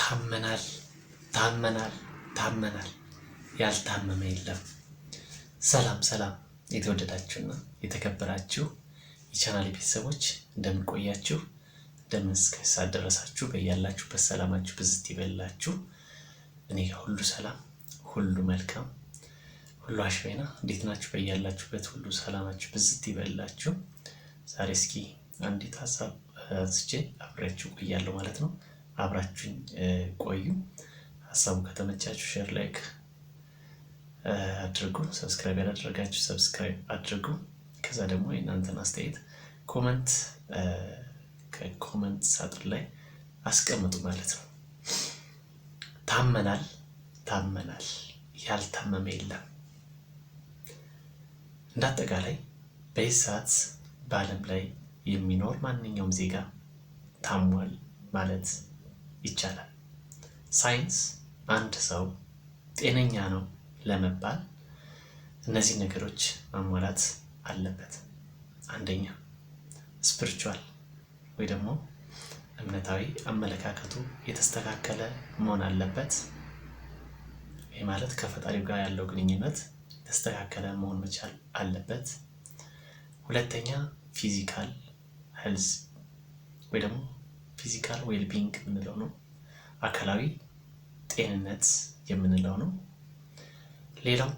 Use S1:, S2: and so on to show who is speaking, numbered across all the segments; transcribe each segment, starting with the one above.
S1: ታመናል ታመናል ታመናል ያልታመመ የለም። ሰላም ሰላም የተወደዳችሁና የተከበራችሁ የቻናሌ ቤተሰቦች እንደምን ቆያችሁ? እንደምን እስከ ሰዓት ደረሳችሁ? በያላችሁበት ሰላማችሁ ብዝት ይበላችሁ። እኔ ሁሉ ሰላም፣ ሁሉ መልካም፣ ሁሉ አሽቤና። እንዴት ናችሁ? በያላችሁበት ሁሉ ሰላማችሁ ብዝት ይበላችሁ። ዛሬ እስኪ አንዲት ሀሳብ አንስቼ አብሬያችሁ ቆያለሁ ማለት ነው። አብራችሁኝ ቆዩ። ሀሳቡ ከተመቻችሁ ሼር፣ ላይክ አድርጉ። ሰብስክራይብ ያላደረጋችሁ ሰብስክራይብ አድርጉ። ከዛ ደግሞ የእናንተን አስተያየት ኮመንት ከኮመንት ሳጥን ላይ አስቀምጡ ማለት ነው። ታመናል ታመናል ያልታመመ የለም። እንዳጠቃላይ በዚህ ሰዓት በዓለም ላይ የሚኖር ማንኛውም ዜጋ ታሟል ማለት ይቻላል። ሳይንስ አንድ ሰው ጤነኛ ነው ለመባል እነዚህ ነገሮች ማሟላት አለበት። አንደኛ ስፒሪቹዋል ወይ ደግሞ እምነታዊ አመለካከቱ የተስተካከለ መሆን አለበት። ይህ ማለት ከፈጣሪው ጋር ያለው ግንኙነት የተስተካከለ መሆን መቻል አለበት። ሁለተኛ ፊዚካል ሄልዝ ወይ ደግሞ ፊዚካል ዌልቢንግ የምንለው ነው። አካላዊ ጤንነት የምንለው ነው። ሌላው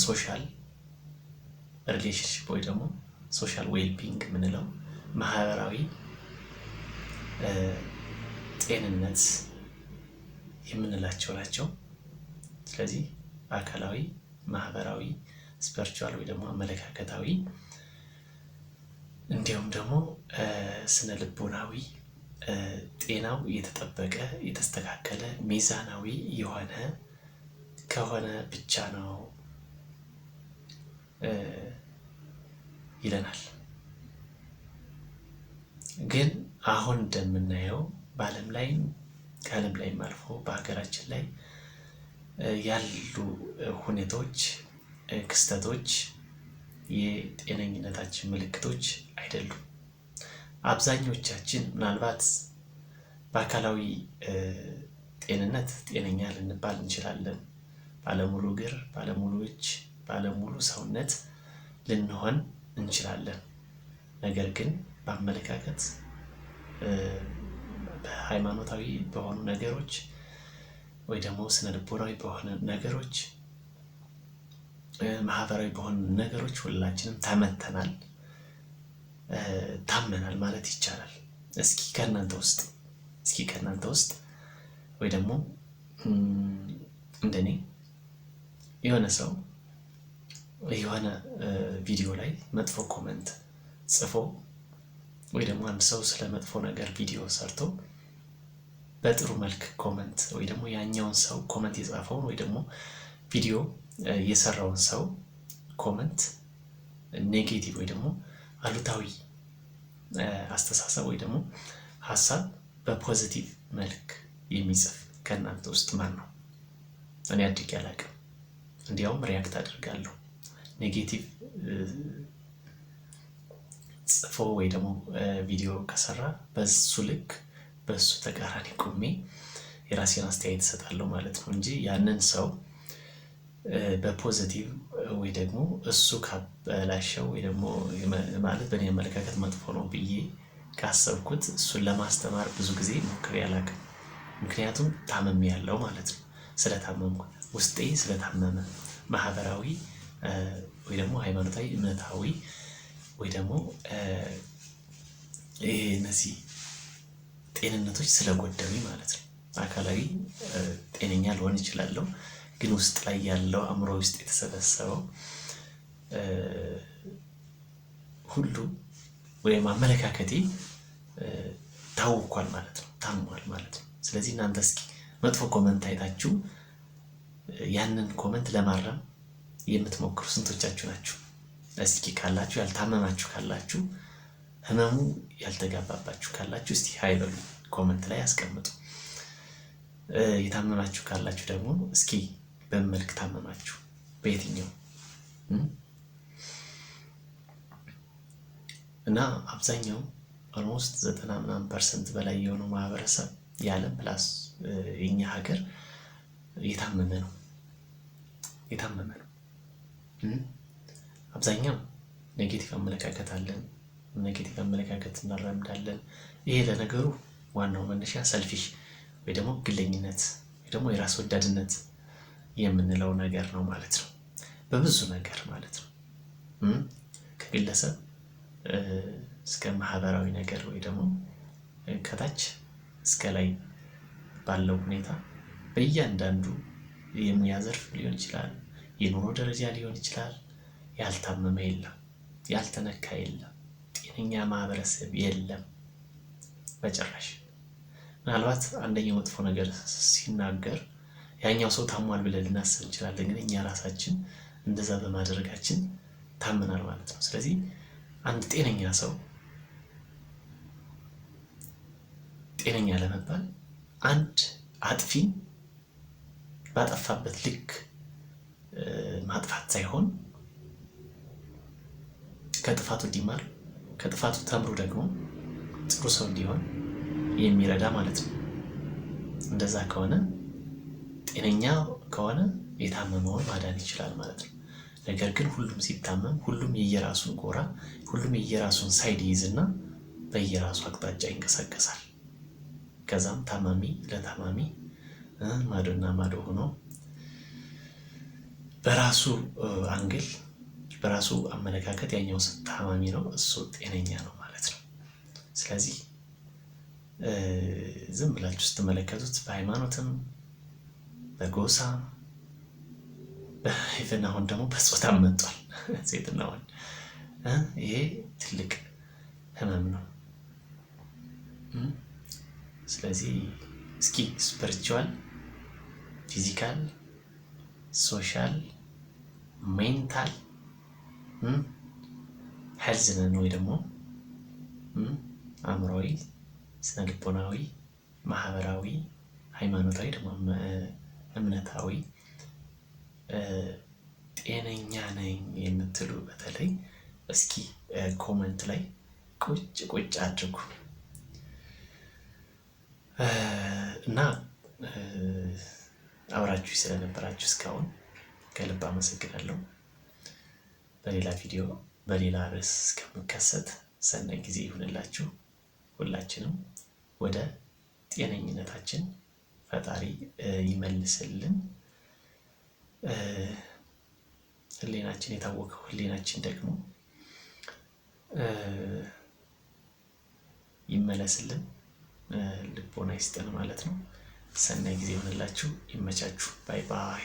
S1: ሶሻል ሪሌሽንሽፕ ወይ ደግሞ ሶሻል ዌልቢንግ የምንለው ማህበራዊ ጤንነት የምንላቸው ናቸው። ስለዚህ አካላዊ፣ ማህበራዊ፣ ስፒሪቹዋል ወይ ደግሞ አመለካከታዊ እንዲሁም ደግሞ ስነ ልቦናዊ ጤናው የተጠበቀ የተስተካከለ ሚዛናዊ የሆነ ከሆነ ብቻ ነው ይለናል። ግን አሁን እንደምናየው በዓለም ላይ ከዓለም ላይም አልፎ በሀገራችን ላይ ያሉ ሁኔታዎች፣ ክስተቶች የጤነኝነታችን ምልክቶች አይደሉም። አብዛኞቻችን ምናልባት በአካላዊ ጤንነት ጤነኛ ልንባል እንችላለን። ባለሙሉ እግር፣ ባለሙሉ እጅ፣ ባለሙሉ ሰውነት ልንሆን እንችላለን። ነገር ግን በአመለካከት በሃይማኖታዊ በሆኑ ነገሮች ወይ ደግሞ ስነ ልቦናዊ በሆነ ነገሮች፣ ማህበራዊ በሆኑ ነገሮች ሁላችንም ተመተናል፣ ታመናል ማለት ይቻላል። እስኪ ከእናንተ ውስጥ ወይ ደግሞ እንደኔ የሆነ ሰው የሆነ ቪዲዮ ላይ መጥፎ ኮመንት ጽፎ ወይ ደግሞ አንድ ሰው ስለ መጥፎ ነገር ቪዲዮ ሰርቶ በጥሩ መልክ ኮመንት ወይ ደግሞ ያኛውን ሰው ኮመንት የጻፈውን ወይ ደግሞ ቪዲዮ የሰራውን ሰው ኮመንት ኔጌቲቭ ወይ ደግሞ አሉታዊ አስተሳሰብ ወይ ደግሞ ሀሳብ በፖዚቲቭ መልክ የሚጽፍ ከእናንተ ውስጥ ማን ነው? እኔ አድርጌ አላውቅም። እንዲያውም ሪያክት አድርጋለሁ። ኔጌቲቭ ጽፎ ወይ ደግሞ ቪዲዮ ከሰራ በሱ ልክ በሱ ተቃራኒ ቆሜ የራሴን አስተያየት እሰጣለሁ ማለት ነው እንጂ ያንን ሰው በፖዚቲቭ ወይ ደግሞ እሱ ካበላሸው ወይ ደግሞ ማለት በእኔ አመለካከት መጥፎ ነው ብዬ ካሰብኩት እሱን ለማስተማር ብዙ ጊዜ ሞክሬ አላውቅም። ምክንያቱም ታመሜ ያለው ማለት ነው። ስለታመምኩ ውስጤ ስለታመመ ማህበራዊ ወይ ደግሞ ሃይማኖታዊ እምነታዊ ወይ ደግሞ እነዚህ ጤንነቶች ስለጎደሉኝ ማለት ነው። አካላዊ ጤነኛ ልሆን እችላለሁ፣ ግን ውስጥ ላይ ያለው አእምሮ ውስጥ የተሰበሰበው ሁሉ ወይም አመለካከቴ ታውኳል ማለት ነው፣ ታሟል ማለት ነው። ስለዚህ እናንተ እስኪ መጥፎ ኮመንት አይታችሁ ያንን ኮመንት ለማረም የምትሞክሩ ስንቶቻችሁ ናችሁ? እስኪ ካላችሁ ያልታመማችሁ ካላችሁ ህመሙ ያልተጋባባችሁ ካላችሁ እስቲ ሃይ በሉ፣ ኮመንት ላይ አስቀምጡ። የታመማችሁ ካላችሁ ደግሞ እስኪ በምን መልክ ታመማችሁ? በየትኛው እና አብዛኛው ኦልሞስት 90% በላይ የሆነው ማህበረሰብ የዓለም ፕላስ የኛ ሀገር የታመመ ነው። አብዛኛው ኔጌቲቭ አመለካከት አለን። ኔጌቲቭ አመለካከት እናራምዳለን። ይሄ ለነገሩ ዋናው መነሻ ሰልፊሽ ወይ ደግሞ ግለኝነት ወይ ደግሞ የራስ ወዳድነት የምንለው ነገር ነው ማለት ነው። በብዙ ነገር ማለት ነው። ከግለሰብ እስከ ማህበራዊ ነገር ወይ ደግሞ ከታች እስከ ላይ ባለው ሁኔታ በእያንዳንዱ የሙያ ዘርፍ ሊሆን ይችላል፣ የኑሮ ደረጃ ሊሆን ይችላል፣ ያልታመመ የለም፣ ያልተነካ የለም፣ ጤነኛ ማህበረሰብ የለም በጭራሽ። ምናልባት አንደኛው መጥፎ ነገር ሲናገር ያኛው ሰው ታሟል ብለን ልናስብ እንችላለን። ግን እኛ ራሳችን እንደዛ በማድረጋችን ታመናል ማለት ነው። ስለዚህ አንድ ጤነኛ ሰው ጤነኛ ለመባል አንድ አጥፊን ባጠፋበት ልክ ማጥፋት ሳይሆን ከጥፋቱ እንዲማር ከጥፋቱ ተምሮ ደግሞ ጥሩ ሰው እንዲሆን የሚረዳ ማለት ነው። እንደዛ ከሆነ ጤነኛ ከሆነ የታመመውን ማዳን ይችላል ማለት ነው። ነገር ግን ሁሉም ሲታመም ሁሉም የየራሱን ጎራ ሁሉም የየራሱን ሳይድ ይይዝና በየራሱ አቅጣጫ ይንቀሳቀሳል። ከዛም ታማሚ ለታማሚ ማዶና ማዶ ሆኖ በራሱ አንግል በራሱ አመለካከት ያኛው ታማሚ ነው፣ እሱ ጤነኛ ነው ማለት ነው። ስለዚህ ዝም ብላችሁ ስትመለከቱት በሃይማኖትም በጎሳ ኢቨን አሁን ደግሞ በጾታም መጥቷል ሴትና ወንድ። ይሄ ትልቅ ህመም ነው። ስለዚህ እስኪ ስፒሪቹዋል፣ ፊዚካል፣ ሶሻል፣ ሜንታል ሄልዝ ነን ወይ ደግሞ አእምሯዊ፣ ስነልቦናዊ፣ ማህበራዊ፣ ሃይማኖታዊ ደግሞ እምነታዊ ጤነኛ ነኝ የምትሉ በተለይ እስኪ ኮመንት ላይ ቁጭ አድርጉ እና አብራችሁ ስለነበራችሁ እስካሁን ከልብ አመሰግናለሁ። በሌላ ቪዲዮ በሌላ ርዕስ እስከምከሰት ሰናይ ጊዜ ይሁንላችሁ። ሁላችንም ወደ ጤነኝነታችን ፈጣሪ ይመልስልን። ህሊናችን የታወቀው ህሊናችን ደግሞ ይመለስልን፣ ልቦና ይስጠን ማለት ነው። ሰናይ ጊዜ ይሁንላችሁ። ይመቻችሁ። ባይ ባይ።